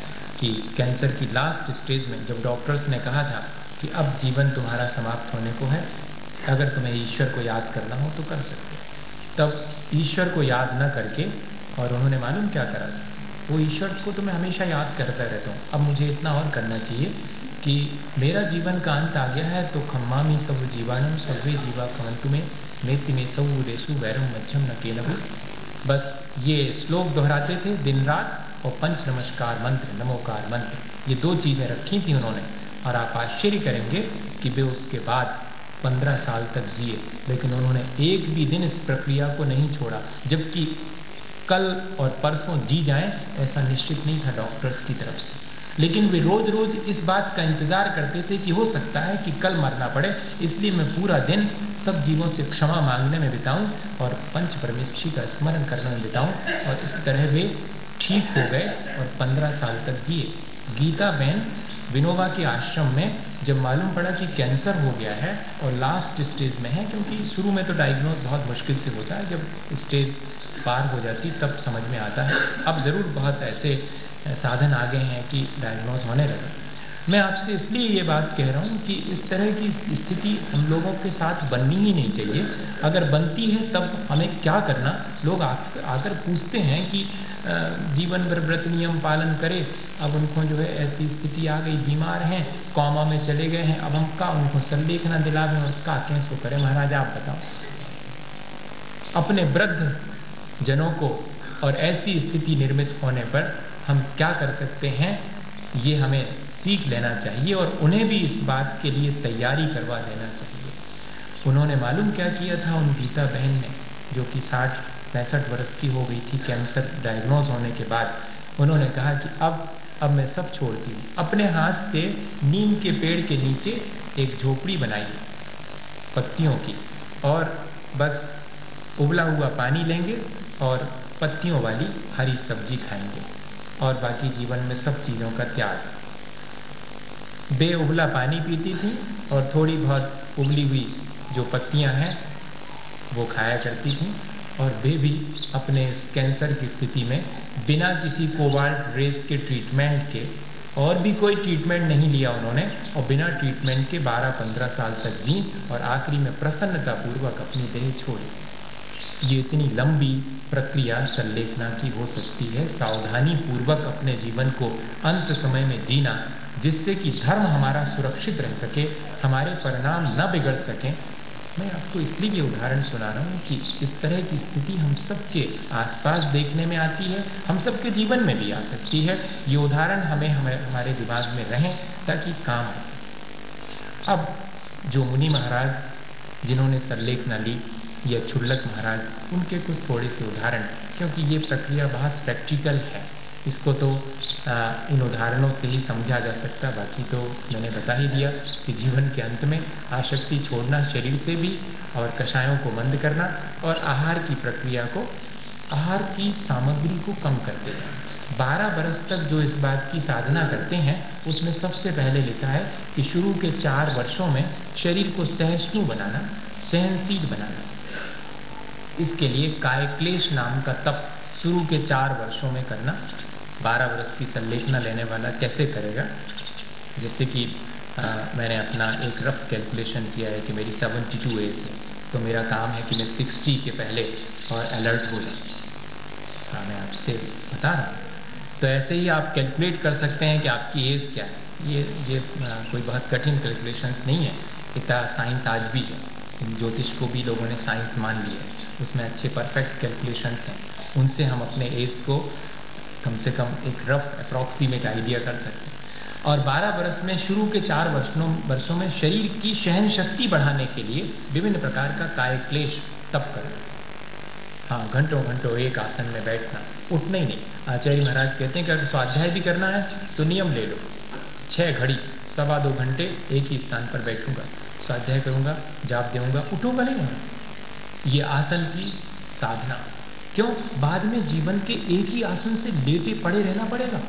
कि कैंसर की लास्ट स्टेज में जब डॉक्टर्स ने कहा था कि अब जीवन तुम्हारा समाप्त होने को है, अगर तुम्हें ईश्वर को याद करना हो तो कर सकते हो। तब ईश्वर को याद न करके, और उन्होंने मालूम क्या करा, वो ईश्वर को तो मैं हमेशा याद करता रहता हूँ, अब मुझे इतना और करना चाहिए कि मेरा जीवन का अंत आ गया है, तो खम्मामी सब जीवानम सर्वे जीवा खमंतु में नेति में सौ रेसु वैरम मध्यम न केनहु। बस ये श्लोक दोहराते थे दिन रात, और पंच नमस्कार मंत्र, नमोकार मंत्र, ये दो चीज़ें रखी थी उन्होंने। और आप आश्चर्य करेंगे कि वे उसके बाद 15 साल तक जिए, लेकिन उन्होंने एक भी दिन इस प्रक्रिया को नहीं छोड़ा। जबकि कल और परसों जी जाएं ऐसा निश्चित नहीं था डॉक्टर्स की तरफ से, लेकिन वे रोज रोज इस बात का इंतज़ार करते थे कि हो सकता है कि कल मरना पड़े, इसलिए मैं पूरा दिन सब जीवों से क्षमा मांगने में बिताऊं और पंच परमेष्ठी का स्मरण करने में बिताऊं। और इस तरह वे ठीक हो गए और 15 साल तक जिए। गीता बहन विनोबा के आश्रम में जब मालूम पड़ा कि कैंसर हो गया है और लास्ट स्टेज में है, क्योंकि शुरू में तो डायग्नोज बहुत मुश्किल से होता है, जब स्टेज पार हो जाती तब समझ में आता है। अब ज़रूर बहुत ऐसे साधन आ गए हैं कि डायग्नोज होने लगा। मैं आपसे इसलिए ये बात कह रहा हूँ कि इस तरह की स्थिति हम लोगों के साथ बननी ही नहीं चाहिए। अगर बनती है तब हमें क्या करना, लोग आकर पूछते हैं कि जीवन भर व्रत नियम पालन करें, अब उनको जो है ऐसी स्थिति आ गई, बीमार हैं, कॉमा में चले गए हैं, अब हम का उनको संलेखना दिलावें और का कैसे करें। महाराज आप बताओ, अपने वृद्ध जनों को और ऐसी स्थिति निर्मित होने पर हम क्या कर सकते हैं, ये हमें सीख लेना चाहिए और उन्हें भी इस बात के लिए तैयारी करवा देना चाहिए। उन्होंने मालूम क्या किया था उन गीता बहन ने, जो कि 60-65 वर्ष की हो गई थी कैंसर डायग्नोज होने के बाद। उन्होंने कहा कि अब मैं सब छोड़ती हूँ। अपने हाथ से नीम के पेड़ के नीचे एक झोपड़ी बनाई पत्तियों की, और बस उबला हुआ पानी लेंगे और पत्तियों वाली हरी सब्जी खाएंगे, और बाकी जीवन में सब चीज़ों का त्याग। बे उबला पानी पीती थी और थोड़ी बहुत उबली हुई जो पत्तियां हैं वो खाया करती थी, और वे भी अपने कैंसर की स्थिति में बिना किसी कोबाल्ट रेस के ट्रीटमेंट के, और भी कोई ट्रीटमेंट नहीं लिया उन्होंने, और बिना ट्रीटमेंट के 12-15 साल तक जी और आखिरी में प्रसन्नतापूर्वक अपनी देह छोड़ी। ये इतनी लंबी प्रक्रिया संलेखना की हो सकती है, सावधानी पूर्वक अपने जीवन को अंत समय में जीना, जिससे कि धर्म हमारा सुरक्षित रह सके, हमारे परिणाम न बिगड़ सकें। मैं आपको इसलिए ये उदाहरण सुना रहा हूँ कि इस तरह की स्थिति हम सबके आसपास देखने में आती है, हम सबके जीवन में भी आ सकती है। ये उदाहरण हमारे दिमाग में रहें ताकि काम आ सके। अब जो मुनि महाराज जिन्होंने संलेखना ली, या छुल्लक महाराज, उनके कुछ थोड़े से उदाहरण, क्योंकि ये प्रक्रिया बहुत प्रैक्टिकल है, इसको तो इन उदाहरणों से ही समझा जा सकता। बाकी तो मैंने बता ही दिया कि जीवन के अंत में आसक्ति छोड़ना शरीर से भी, और कषायों को बंद करना, और आहार की प्रक्रिया को, आहार की सामग्री को कम कर देना। 12 बरस तक जो इस बात की साधना करते हैं उसमें सबसे पहले लिखा है कि शुरू के 4 वर्षों में शरीर को सहिष्णु बनाना, सहनशील बनाना। इसके लिए कायक्लेश नाम का तप शुरू के 4 वर्षों में करना। 12 वर्ष की संलेखना लेने वाला कैसे करेगा? जैसे कि मैंने अपना एक रफ कैलकुलेशन किया है कि मेरी 72 एज है, तो मेरा काम है कि मैं 60 के पहले और अलर्ट हो जाऊँ। हाँ, मैं आपसे बता रहा हूँ। तो ऐसे ही आप कैलकुलेट कर सकते हैं कि आपकी एज क्या है। ये कोई बहुत कठिन कैलकुलेशंस नहीं है, इतना साइंस आज भी है। ज्योतिष को भी लोगों ने साइंस मान ली है, उसमें अच्छे परफेक्ट कैलकुलेशंस हैं, उनसे हम अपने एज को कम से कम एक रफ अप्रॉक्सीमेट आइडिया कर सकते हैं। और 12 वर्ष में शुरू के 4 वर्षों में शरीर की सहन शक्ति बढ़ाने के लिए विभिन्न प्रकार का काय क्लेश तप करें। हाँ, घंटों घंटों एक आसन में बैठना, उठना ही नहीं। आचार्य महाराज कहते हैं कि अगर स्वाध्याय भी करना है तो नियम ले लो, 6 घड़ी 2.25 घंटे एक ही स्थान पर बैठूंगा, स्वाध्याय करूंगा, जाप देऊंगा, उठूंगा नहीं वहाँ से। ये आसन की साधना। क्यों? बाद में जीवन के एक ही आसन से लेटे पड़े रहना पड़ेगा।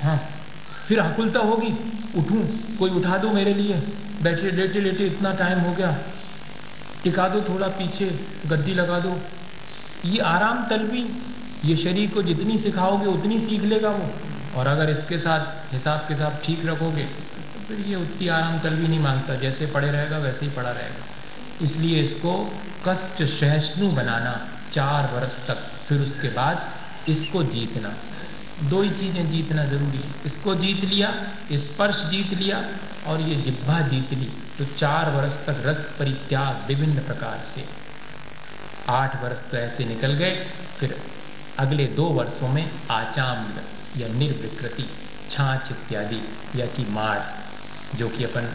हाँ, फिर आकुलता होगी, उठूं, कोई उठा दो मेरे लिए, बैठे लेटे लेटे इतना टाइम हो गया, टिका दो थोड़ा पीछे, गद्दी लगा दो। ये आराम तलबी, ये शरीर को जितनी सिखाओगे उतनी सीख लेगा वो। और अगर इसके साथ हिसाब के साथ ठीक रखोगे तो फिर ये उतनी आराम तलबी नहीं मांगता, जैसे पड़े रहेगा वैसे ही पड़ा रहेगा। इसलिए इसको कष्ट सहिष्णु बनाना 4 वर्ष तक, फिर उसके बाद इसको जीतना। 2 ही चीज़ें जीतना ज़रूरी है। इसको जीत लिया, स्पर्श जीत लिया और ये जिह्वा जीत ली, तो 4 वर्ष तक रस परित्याग विभिन्न प्रकार से। 8 वर्ष तो ऐसे निकल गए। फिर अगले 2 वर्षों में आचाम्ल या निर्विकृति, छाछ इत्यादि या कि माड़, जो कि अपन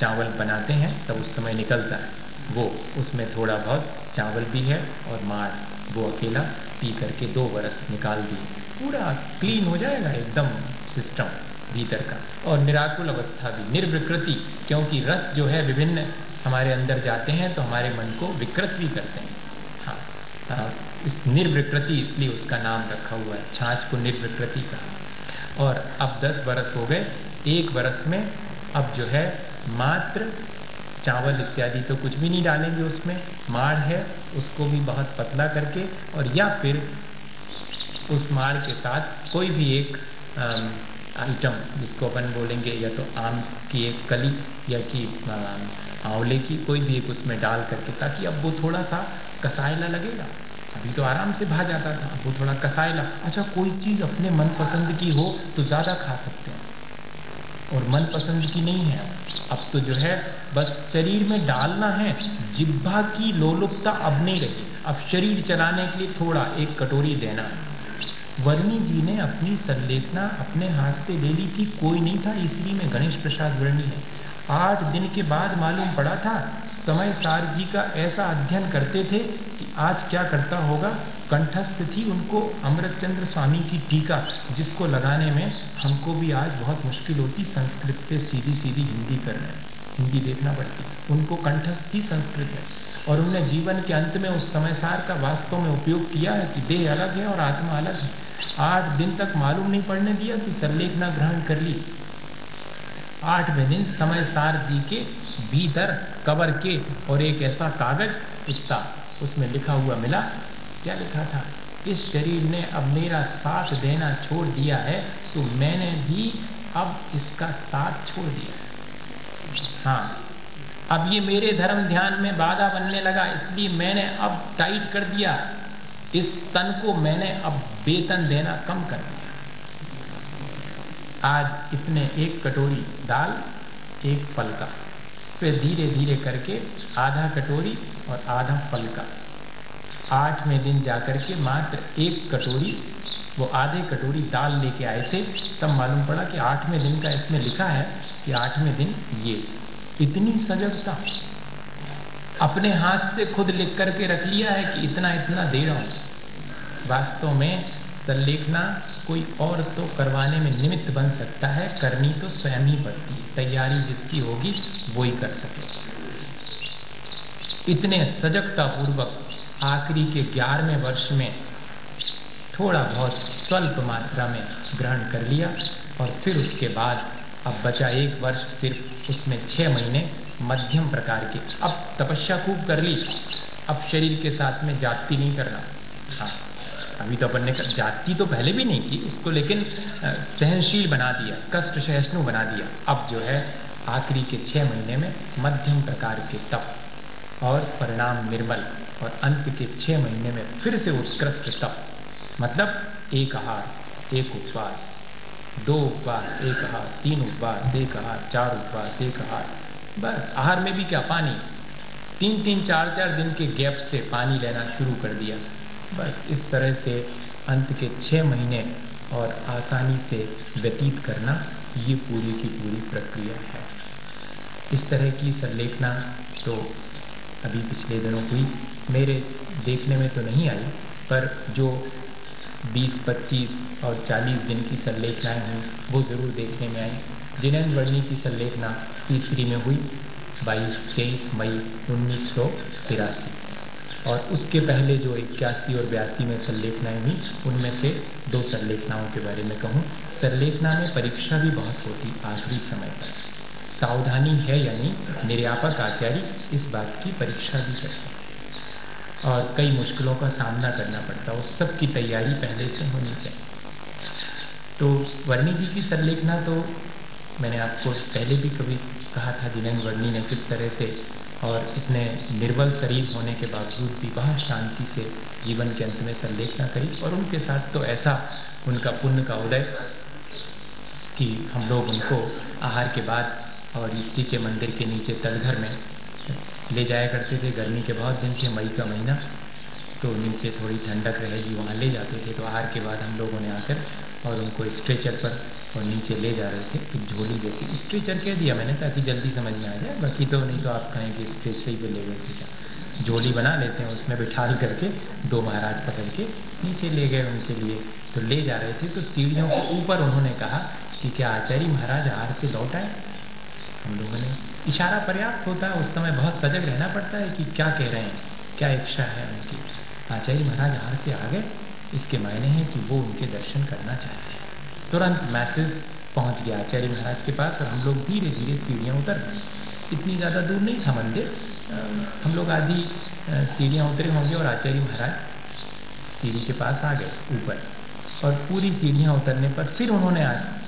चावल बनाते हैं तब उस समय निकलता है, वो उसमें थोड़ा बहुत चावल भी है और माड़, वो अकेला पी करके 2 वर्ष निकाल दिए। पूरा क्लीन हो जाएगा एकदम सिस्टम भीतर का। और निराकुल अवस्था भी, निर्विकृति, क्योंकि रस जो है विभिन्न हमारे अंदर जाते हैं तो हमारे मन को विकृत भी करते हैं। हाँ, इस निर्विकृति इसलिए उसका नाम रखा हुआ है, छाछ को निर्विकृति कहा। और अब 10 वर्ष हो गए। 1 वर्ष में अब जो है मात्र चावल इत्यादि तो कुछ भी नहीं डालेंगे उसमें, माड़ है उसको भी बहुत पतला करके, और या फिर उस माड़ के साथ कोई भी एक आइटम जिसको अपन बोलेंगे या तो आम की एक कली या कि आंवले की, कोई भी एक उसमें डाल करके, ताकि अब वो थोड़ा सा कसायला लगेगा। अभी तो आराम से भा जाता था, अब वो थोड़ा कसायला। अच्छा, कोई चीज़ अपने मनपसंद की हो तो ज़्यादा खा सकते हैं, और मनपसंद की नहीं है। अब तो जो है बस शरीर में डालना है, जिह्वा की लोलुपता अब नहीं रही। अब शरीर चलाने के लिए थोड़ा 1 कटोरी देना है। वर्णी जी ने अपनी संलेखना अपने हाथ से ले ली थी, कोई नहीं था इसलिए में गणेश प्रसाद वर्णी है। 8 दिन के बाद मालूम पड़ा था, समय सार जी का ऐसा अध्ययन करते थे कि आज क्या करता होगा। कंठस्थ थी उनको अमृतचंद्र स्वामी की टीका, जिसको लगाने में हमको भी आज बहुत मुश्किल होती, संस्कृत से सीधी सीधी हिंदी करना है, हिंदी देखना पड़ती। उनको कंठस्थ थी संस्कृत में, और उन्होंने जीवन के अंत में उस समय सार का वास्तव में उपयोग किया है कि देह अलग है और आत्मा अलग है। 8 दिन तक मालूम नहीं पड़ने दिया कि संलेखना ग्रहण कर ली। 8वें दिन समय सार जी के भीतर कवर के और एक ऐसा कागज इतना उसमें लिखा हुआ मिला। क्या लिखा था? इस शरीर ने अब मेरा साथ देना छोड़ दिया है, सो मैंने भी अब इसका साथ छोड़ दिया। हाँ, अब ये मेरे धर्म ध्यान में बाधा बनने लगा, इसलिए मैंने अब टाइट कर दिया। इस तन को मैंने अब वेतन देना कम कर दिया। आज इतने 1 कटोरी दाल, 1 फल का, फिर धीरे धीरे करके आधा कटोरी और आधा फल का। 8वें दिन जाकर के मात्र 1 कटोरी, वो आधे कटोरी दाल लेके आए थे। तब मालूम पड़ा कि 8वें दिन का इसमें लिखा है कि 8वें दिन ये। इतनी सजगता, अपने हाथ से खुद लिख करके रख लिया है कि इतना इतना दे रहा हूँ। वास्तव में संलेखना कोई और तो करवाने में निमित्त बन सकता है, करनी तो स्वयं ही पड़ती है। तैयारी जिसकी होगी वो ही कर सके। इतने सजगता पूर्वक आखिरी के 11वें वर्ष में थोड़ा बहुत स्वल्प मात्रा में ग्रहण कर लिया, और फिर उसके बाद अब बचा 1 वर्ष, सिर्फ उसमें 6 महीने मध्यम प्रकार के। अब तपस्या खूब कर ली, अब शरीर के साथ में जाति नहीं करना। हाँ, अभी तो अपन ने जाति तो पहले भी नहीं की उसको, लेकिन सहनशील बना दिया, कष्ट सहिष्णु बना दिया। अब जो है आखिरी के 6 महीने में मध्यम प्रकार के तप और परिणाम निर्मल, और अंत के 6 महीने में फिर से उत्कृष्ट तप। मतलब 1 आहार, 1 उपवास, 2 उपवास, 1 आहार, 3 उपवास, 1 आहार, 4 उपवास, 1 आहार। बस आहार में भी क्या, पानी। 3-3, 4-4 दिन के गैप से पानी लेना शुरू कर दिया। बस इस तरह से अंत के 6 महीने और आसानी से व्यतीत करना, ये पूरी की पूरी प्रक्रिया है। इस तरह की संलेखना तो अभी पिछले दिनों हुई, मेरे देखने में तो नहीं आई, पर जो 20, 25 और 40 दिन की संलेखनाएँ हुई वो ज़रूर देखने में आई। जिनेंद्र वर्णी की संलेखना तीसरी में हुई 23 मई 1983, और उसके पहले जो 81 और 82 में संलेखनाएँ हुई, उनमें से 2 संलेखनाओं के बारे में कहूँ। संलेखना में परीक्षा भी बहुत होती आखिरी समय पर, सावधानी है या नहीं, निर्यापक आचार्य इस बात की परीक्षा भी करते हैं और कई मुश्किलों का सामना करना पड़ता है, उस सब की तैयारी पहले से होनी चाहिए। तो वर्णी जी की संलेखना तो मैंने आपको पहले भी कभी कहा था, जिनेंद्र वर्णी ने किस तरह से और इतने निर्बल शरीर होने के बावजूद भी बहुत शांति से जीवन के अंत में संलेखना करी, और उनके साथ तो ऐसा उनका पुण्य का उदय कि हम लोग उनको आहार के बाद और श्री के मंदिर के नीचे तलघर में ले जाया करते थे। गर्मी के बहुत दिन थे, मई का महीना, तो नीचे थोड़ी ठंडक रहेगी, वहाँ ले जाते थे। तो आहार के बाद हम लोगों ने आकर और उनको स्ट्रेचर पर और नीचे ले जा रहे थे, एक झोली जैसी। स्ट्रेचर कह दिया मैंने ताकि जल्दी समझ में आ जाए, बाकी तो नहीं तो आप कहेंगे स्ट्रेचर ही पे ले गए थे क्या। झोली बना लेते हैं, उसमें बिठा करके 2 महाराज पकड़ के नीचे ले गए उनके लिए। तो ले जा रहे थे तो सीढ़ियों के ऊपर उन्होंने कहा कि क्या आचार्य महाराज आहार से लौट आए। हम लोगों ने, इशारा पर्याप्त होता है, उस समय बहुत सजग रहना पड़ता है कि क्या कह रहे हैं, क्या इच्छा है उनकी। आचार्य महाराज आहार से आ गए, इसके मायने हैं कि वो उनके दर्शन करना चाहते हैं। तुरंत मैसेज पहुंच गया आचार्य महाराज के पास और हम लोग धीरे धीरे सीढ़ियाँ उतर गए। इतनी ज़्यादा दूर नहीं था मंदिर, हम लोग आधी सीढ़ियाँ उतरे होंगे और आचार्य महाराज सीढ़ी के पास आ गए ऊपर। और पूरी सीढ़ियाँ उतरने पर फिर उन्होंने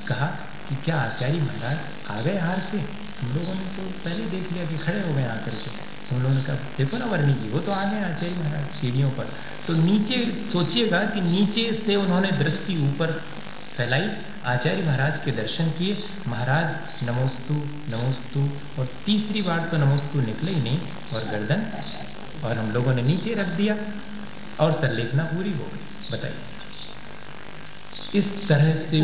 कहा कि क्या आचार्य महाराज आ गए आहार से। हम लोगों ने तो पहले देख लिया कि खड़े हो गए आकर के। हम लोगों ने कहा देखो ना वर्णी जी, वो तो आ गए आचार्य महाराज सीढ़ियों पर। तो नीचे सोचिएगा कि नीचे से उन्होंने दृष्टि ऊपर फैलाई, आचार्य महाराज के दर्शन किए। महाराज नमोस्तु नमोस्तु, और तीसरी बार तो नमोस्तु निकले ही नहीं और गर्दन, और हम लोगों ने नीचे रख दिया और संलेखना पूरी हो गई। बताइए, इस तरह से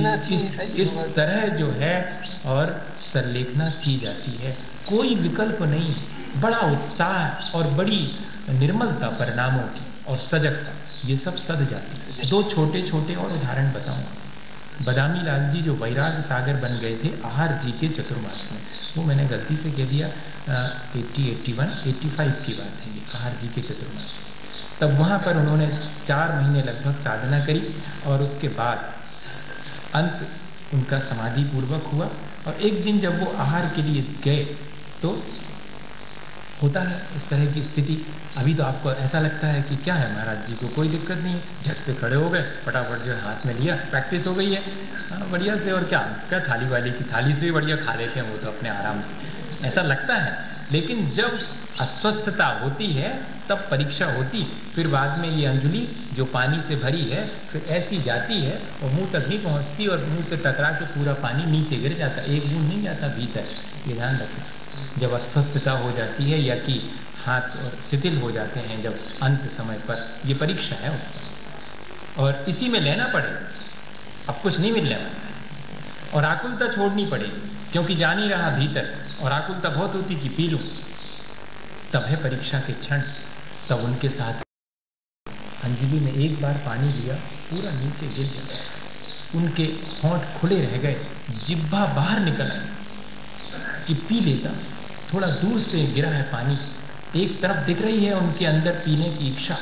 इस तरह जो है और संलेखना की जाती है, कोई विकल्प नहीं। बड़ा उत्साह और बड़ी निर्मलता परिणामों की और सजगता, ये सब सध जाती है। 2 छोटे छोटे और उदाहरण बताऊंगा। बदामी लाल जी जो वैराग सागर बन गए थे आहार जी के चतुर्मास में, वो मैंने गलती से कह दिया 80, 81, 85 की बात है ये, आहार जी के चतुर्मास। तब वहाँ पर उन्होंने 4 महीने लगभग साधना करी और उसके बाद अंत उनका समाधि पूर्वक हुआ। और एक दिन जब वो आहार के लिए गए तो होता है इस तरह की स्थिति। अभी तो आपको ऐसा लगता है कि क्या है महाराज जी को कोई दिक्कत नहीं, झट से खड़े हो गए, फटाफट जो है हाथ में लिया, प्रैक्टिस हो गई है बढ़िया से। और क्या थाली वाली की थाली से भी बढ़िया खा लेते हैं वो तो अपने आराम से, ऐसा लगता है। लेकिन जब अस्वस्थता होती है तब परीक्षा होती। फिर बाद में ये अंजलि जो पानी से भरी है फिर ऐसी जाती है और मुंह तक नहीं पहुँचती और मुंह से टकरा के पूरा पानी नीचे गिर जाता, एक बूंद नहीं जाता भीतर। ये ध्यान रखना, जब अस्वस्थता हो जाती है या कि हाथ और शिथिल हो जाते हैं जब अंत समय पर, ये परीक्षा है उस समय, और इसी में लेना पड़ेगा। अब कुछ नहीं मिलने वाला है और आकुलता छोड़नी पड़ेगी, क्योंकि जा नहीं रहा भीतर और आकुलता बहुत होती कि पी लूँ। तब है परीक्षा के क्षण। तब उनके साथ अंजलि में एक बार पानी लिया, पूरा नीचे गिर गया, उनके होंठ खुले रह गए, जिह्वा बाहर निकल आई कि पी लेता। थोड़ा दूर से गिरा है पानी, एक तरफ दिख रही है उनके अंदर पीने की इच्छा,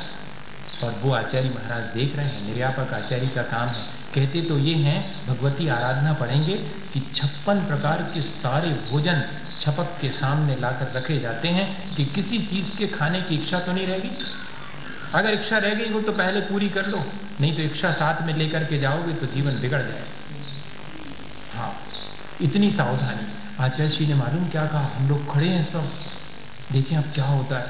और वो आचार्य महाराज देख रहे हैं। निर्यापक आचार्य का काम है। कहते तो ये हैं, भगवती आराधना पढ़ेंगे कि 56 प्रकार के सारे भोजन छपक के सामने लाकर रखे जाते हैं कि किसी चीज़ के खाने की इच्छा तो नहीं रहेगी। अगर इच्छा रह गई हो तो पहले पूरी कर लो, नहीं तो इच्छा साथ में लेकर के जाओगे तो जीवन बिगड़ जाएगा। हाँ, इतनी सावधानी। आचार्य श्री ने मालूम क्या कहा, हम लोग खड़े हैं सब, देखें अब क्या होता है।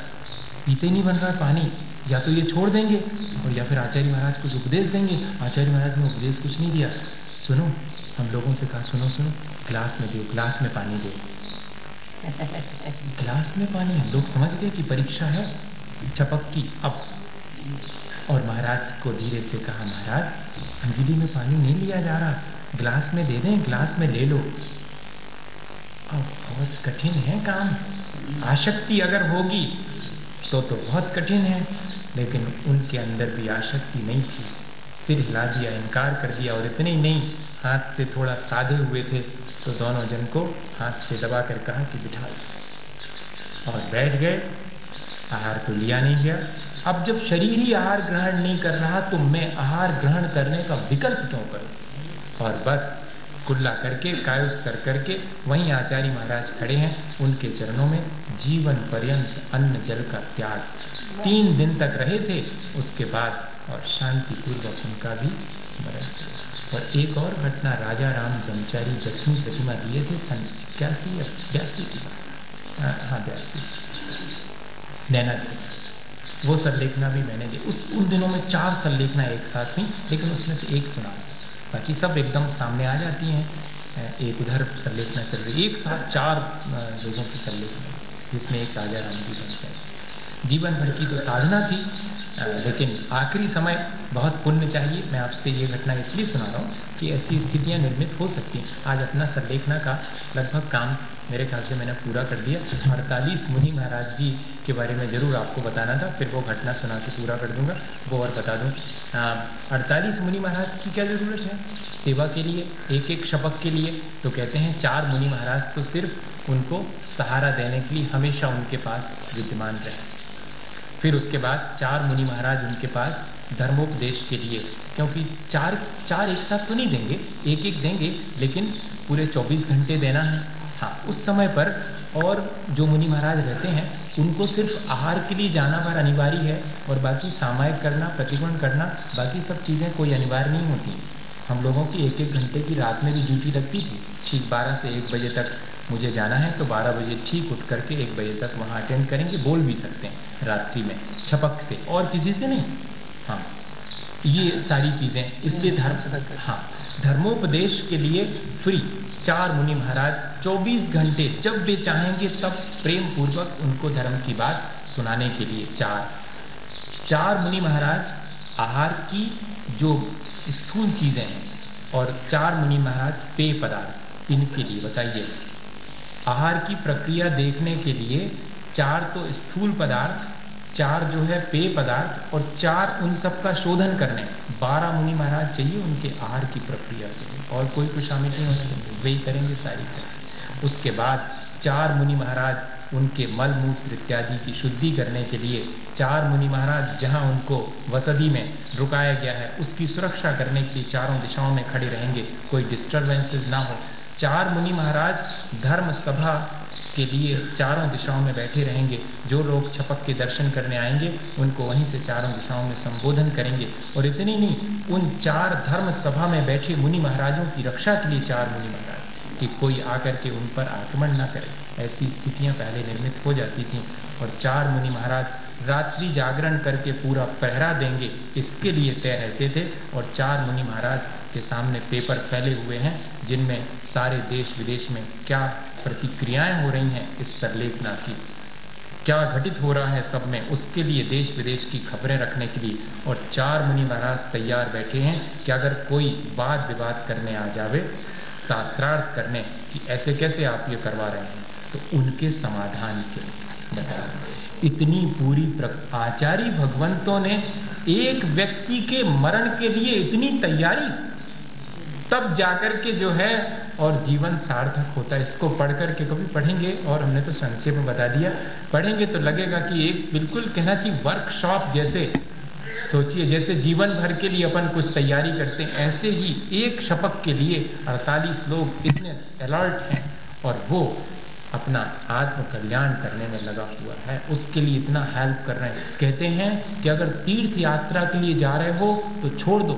पीते नहीं बन रहा है पानी, या तो ये छोड़ देंगे और या फिर आचार्य महाराज कुछ उपदेश देंगे। आचार्य महाराज ने उपदेश कुछ नहीं दिया। सुनो, हम लोगों से कहा सुनो सुनो, ग्लास में दो, ग्लास में पानी दो। गिलास में पानी है। लोग समझ गए कि परीक्षा है छपक की। अब और महाराज को धीरे से कहा, महाराज अंजलि में पानी नहीं लिया जा रहा, गिलास में दे दें, गिलास में ले लो। अब बहुत कठिन है काम, आसक्ति अगर होगी तो बहुत कठिन है, लेकिन उनके अंदर भी आसक्ति नहीं थी। सिर हिला दिया, इनकार कर दिया, और इतने ही नहीं, हाथ से थोड़ा साधे हुए थे तो दोनों जन को हाथ से दबा कर कहा कि बिठा लो, और बैठ गए। आहार तो लिया नहीं गया। अब जब शरीर ही आहार ग्रहण नहीं कर रहा तो मैं आहार ग्रहण करने का विकल्प क्यों करूं? और बस कुल्ला करके कायुस सर करके वहीं आचार्य महाराज खड़े हैं, उनके चरणों में जीवन पर्यंत अन्न जल का त्याग 3 दिन तक रहे थे। उसके बाद और शांतिपूर्वक उनका भी मरण। और एक और घटना, राजा राम ब्रह्मचारी 10वीं प्रतिमा दिए थे सन 81 या 82 की बात, हाँ 82, नैना थे। वो सरलेखना भी मैंने दी। उन दिनों में 4 सरलेखना एक साथ थी, लेकिन उसमें से एक सुना, बाकी सब एकदम सामने आ जाती हैं। एक उधर सरलेखना चल रही, एक साथ 4 लोगों की सरलेखना, जिसमें एक राजा राम की पंचायत। जीवन भर की तो साधना थी, लेकिन आखिरी समय बहुत पुण्य चाहिए। मैं आपसे ये घटना इसलिए सुना रहा हूँ कि ऐसी स्थितियाँ निर्मित हो सकती हैं। आज अपना सरलेखना का लगभग काम मेरे ख्याल से मैंने पूरा कर दिया। 48 मुनि महाराज जी के बारे में ज़रूर आपको बताना था, फिर वो घटना सुना के पूरा कर दूंगा, वो और बता दूँ। 48 मुनि महाराज की क्या ज़रूरत है सेवा के लिए, एक एक शपथ के लिए? तो कहते हैं 4 मुनि महाराज तो सिर्फ उनको सहारा देने के लिए हमेशा उनके पास विद्यमान रहे। फिर उसके बाद 4 मुनि महाराज उनके पास धर्मोपदेश के लिए, क्योंकि चार एक साथ तो नहीं देंगे, एक एक देंगे, लेकिन पूरे 24 घंटे देना है। हाँ, उस समय पर और जो मुनि महाराज रहते हैं उनको सिर्फ आहार के लिए जाना पर अनिवार्य है, और बाकी सामायिक करना, प्रतिगमन करना, बाकी सब चीज़ें कोई अनिवार्य नहीं होती। हम लोगों की 1-1 घंटे की रात में भी ड्यूटी लगती थी। ठीक 12 से 1 बजे तक मुझे जाना है तो 12 बजे ठीक उठ करके 1 बजे तक वहाँ अटेंड करेंगे। बोल भी सकते हैं रात्रि में छपक से, और किसी से नहीं। हाँ, ये सारी चीज़ें, इसलिए धर्मोपदेश के लिए फ्री 4 मुनि महाराज 24 घंटे जब वे चाहेंगे तब प्रेम पूर्वक उनको धर्म की बात सुनाने के लिए। 4 मुनि महाराज आहार की जो स्थूल चीज़ें हैं, और 4 मुनि महाराज पेय पदार्थ, इनके लिए बताइए। आहार की प्रक्रिया देखने के लिए 4 तो स्थूल पदार्थ, 4 जो है पेय पदार्थ, और 4 उन सब का शोधन करने 12 मुनि महाराज चाहिए उनके आहार की प्रक्रिया के लिए, और कोई तो शामिल नहीं होने देंगे, वे ही करेंगे सारी तरह। उसके बाद 4 मुनि महाराज उनके मल मूत्र इत्यादि की शुद्धि करने के लिए, 4 मुनि महाराज जहाँ उनको वसति में रुकाया गया है उसकी सुरक्षा करने के लिए चारों दिशाओं में खड़े रहेंगे, कोई डिस्टर्बेंसेस ना हो। 4 मुनि महाराज धर्म सभा के लिए चारों दिशाओं में बैठे रहेंगे। जो लोग छपक के दर्शन करने आएंगे उनको वहीं से चारों दिशाओं में संबोधन करेंगे। और इतनी नहीं, उन 4 धर्म सभा में बैठे मुनि महाराजों की रक्षा के लिए 4 मुनि महाराज, कि कोई आकर के उन पर आक्रमण ना करे। ऐसी स्थितियां पहले निर्मित हो जाती थीं। और 4 मुनि महाराज रात्रि जागरण करके पूरा पहरा देंगे, इसके लिए तय रहते थे। और 4 मुनि महाराज के सामने पेपर फैले हुए हैं जिनमें सारे देश विदेश में क्या प्रतिक्रियाएं हो रही हैं इस सरलेखना की, क्या घटित हो रहा है सब में, उसके लिए देश विदेश की खबरें रखने के लिए। और 4 मुनि महाराज तैयार बैठे हैं कि अगर कोई वाद विवाद करने आ जावे, शास्त्रार्थ करने कि ऐसे कैसे आप ये करवा रहे हैं, तो उनके समाधान के लिए बता। इतनी पूरी आचार्य भगवंतों ने एक व्यक्ति के मरण के लिए इतनी तैयारी, तब जाकर के जो है और जीवन सार्थक होता है। इसको पढ़ करके कभी पढ़ेंगे, और हमने तो संक्षेप में बता दिया, पढ़ेंगे तो लगेगा कि एक बिल्कुल कहना चाहिए वर्कशॉप जैसे। सोचिए, जैसे जीवन भर के लिए अपन कुछ तैयारी करते हैं, ऐसे ही एक शपथ के लिए 48 लोग इतने अलर्ट हैं, और वो अपना आत्म कल्याण करने में लगा हुआ है, उसके लिए इतना हेल्प कर रहे हैं। कहते हैं कि अगर तीर्थ यात्रा के लिए जा रहे हो तो छोड़ दो,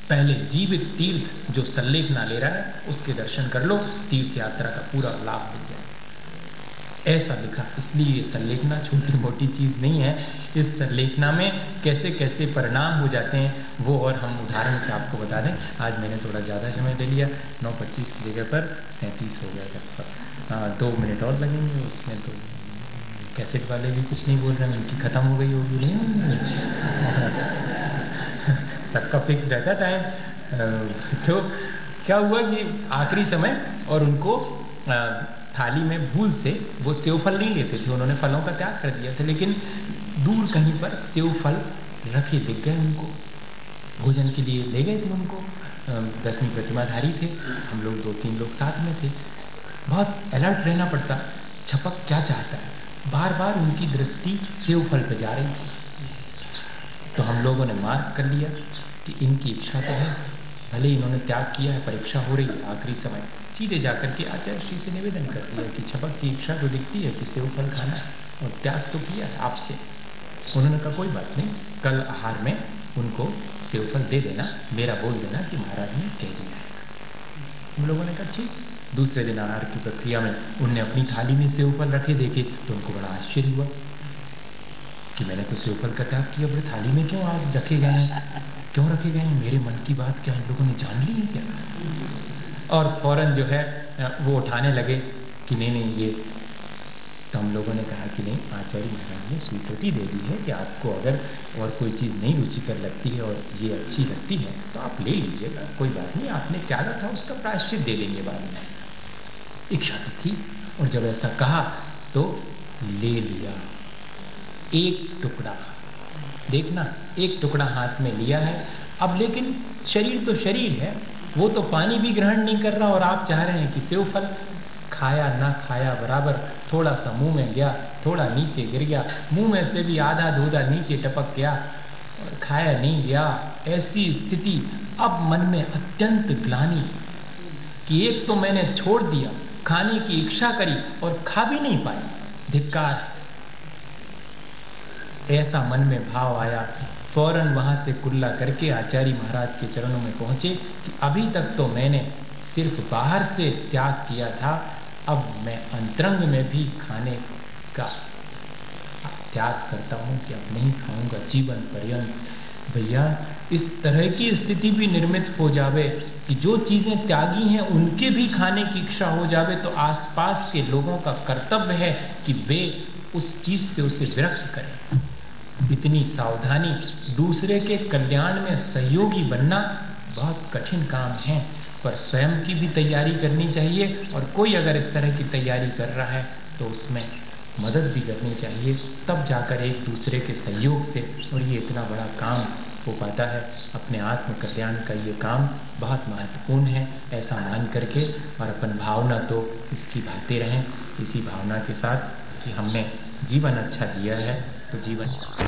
पहले जीवित तीर्थ जो सरलेखना ले रहा है उसके दर्शन कर लो, तीर्थ यात्रा का पूरा लाभ मिल जाए। ऐसा लिखा। इसलिए ये संलेखना छोटी मोटी चीज़ नहीं है। इस संलेखना में कैसे कैसे परिणाम हो जाते हैं वो और हम उदाहरण से आपको बता दें। आज मैंने थोड़ा ज़्यादा समय ले लिया, 9:25 की जगह पर 37 हो गया लगभग। 2 मिनट और लगेंगे उसमें। तो कैसेट वाले भी कुछ नहीं बोल रहे हैं, उनकी ख़त्म हो गई होगी नहीं सबका फिक्स रहता टाइम। तो क्या हुआ कि आखिरी समय और उनको थाली में भूल से वो सेव फल नहीं लेते थे, उन्होंने फलों का त्याग कर दिया था, लेकिन दूर कहीं पर सेव फल रखे दिख गए उनको, भोजन के लिए ले गए थे उनको। 10वीं प्रतिमाधारी थे, हम लोग 2-3 लोग साथ में थे। बहुत अलर्ट रहना पड़ता। छपक क्या चाहता है, बार बार उनकी दृष्टि सेव फल पर जा रही थी। तो हम लोगों ने मार्क कर लिया कि इनकी इच्छा तो है, भले इन्होंने त्याग किया है, परीक्षा हो रही है आखिरी समय। सीधे जाकर के आचार्य श्री से निवेदन कर दिया कि छपक की इच्छा तो दिखती है कि सेव फल खाना है और त्याग तो किया है आपसे। उन्होंने कहा कोई बात नहीं, कल आहार में उनको सेव फल दे देना, मेरा बोल देना कि महाराज ने कह दिया है। हम लोगों ने कहा ठीक। दूसरे दिन आहार की प्रक्रिया में उनने अपनी थाली में सेव फल रखे देखे तो उनको बड़ा आश्चर्य हुआ कि मैंने तो सेव फल का त्याग किया, बड़े थाली में क्यों आज रखे गए हैं, क्यों रखे गए हैं, मेरे मन की बात क्या हम लोगों ने जान ली है क्या। और फौरन जो है वो उठाने लगे कि नहीं ये। तो हम लोगों ने कहा कि नहीं, आचार्य महाराज ने स्वीकृति दे दी है कि आपको अगर और कोई चीज़ नहीं रुचिकर लगती है और ये अच्छी लगती है तो आप ले लीजिएगा, कोई बात नहीं, आपने त्यागा था उसका प्रायश्चित दे देंगे बाद में। इच्छा तो थी। और जब ऐसा कहा तो ले लिया एक टुकड़ा। देखना, एक टुकड़ा हाथ में लिया है। अब लेकिन शरीर तो शरीर है, वो तो पानी भी ग्रहण नहीं कर रहा और आप चाह रहे हैं कि सेव फल। खाया ना खाया बराबर, थोड़ा सा मुंह में गया, थोड़ा नीचे गिर गया, मुंह में से भी आधा धूधा नीचे टपक गया और खाया नहीं गया। ऐसी स्थिति। अब मन में अत्यंत ग्लानि कि एक तो मैंने छोड़ दिया, खाने की इच्छा करी और खा भी नहीं पाई, धिक्कार। ऐसा मन में भाव आया। फौरन वहाँ से कुल्ला करके आचार्य महाराज के चरणों में पहुँचे कि अभी तक तो मैंने सिर्फ बाहर से त्याग किया था, अब मैं अंतरंग में भी खाने का त्याग करता हूँ कि अब नहीं खाऊंगा जीवन पर्यंत। भैया, इस तरह की स्थिति भी निर्मित हो जावे कि जो चीज़ें त्यागी हैं उनके भी खाने की इच्छा हो जावे, तो आसपास के लोगों का कर्तव्य है कि वे उस चीज़ से उसे विरक्त करें। इतनी सावधानी। दूसरे के कल्याण में सहयोगी बनना बहुत कठिन काम है, पर स्वयं की भी तैयारी करनी चाहिए और कोई अगर इस तरह की तैयारी कर रहा है तो उसमें मदद भी करनी चाहिए, तब जाकर एक दूसरे के सहयोग से और ये इतना बड़ा काम हो पाता है। अपने आत्म कल्याण का ये काम बहुत महत्वपूर्ण है, ऐसा मान करके और अपन भावना तो इसकी भाते रहें, इसी भावना के साथ कि हमने जीवन अच्छा जिया है तो जीवन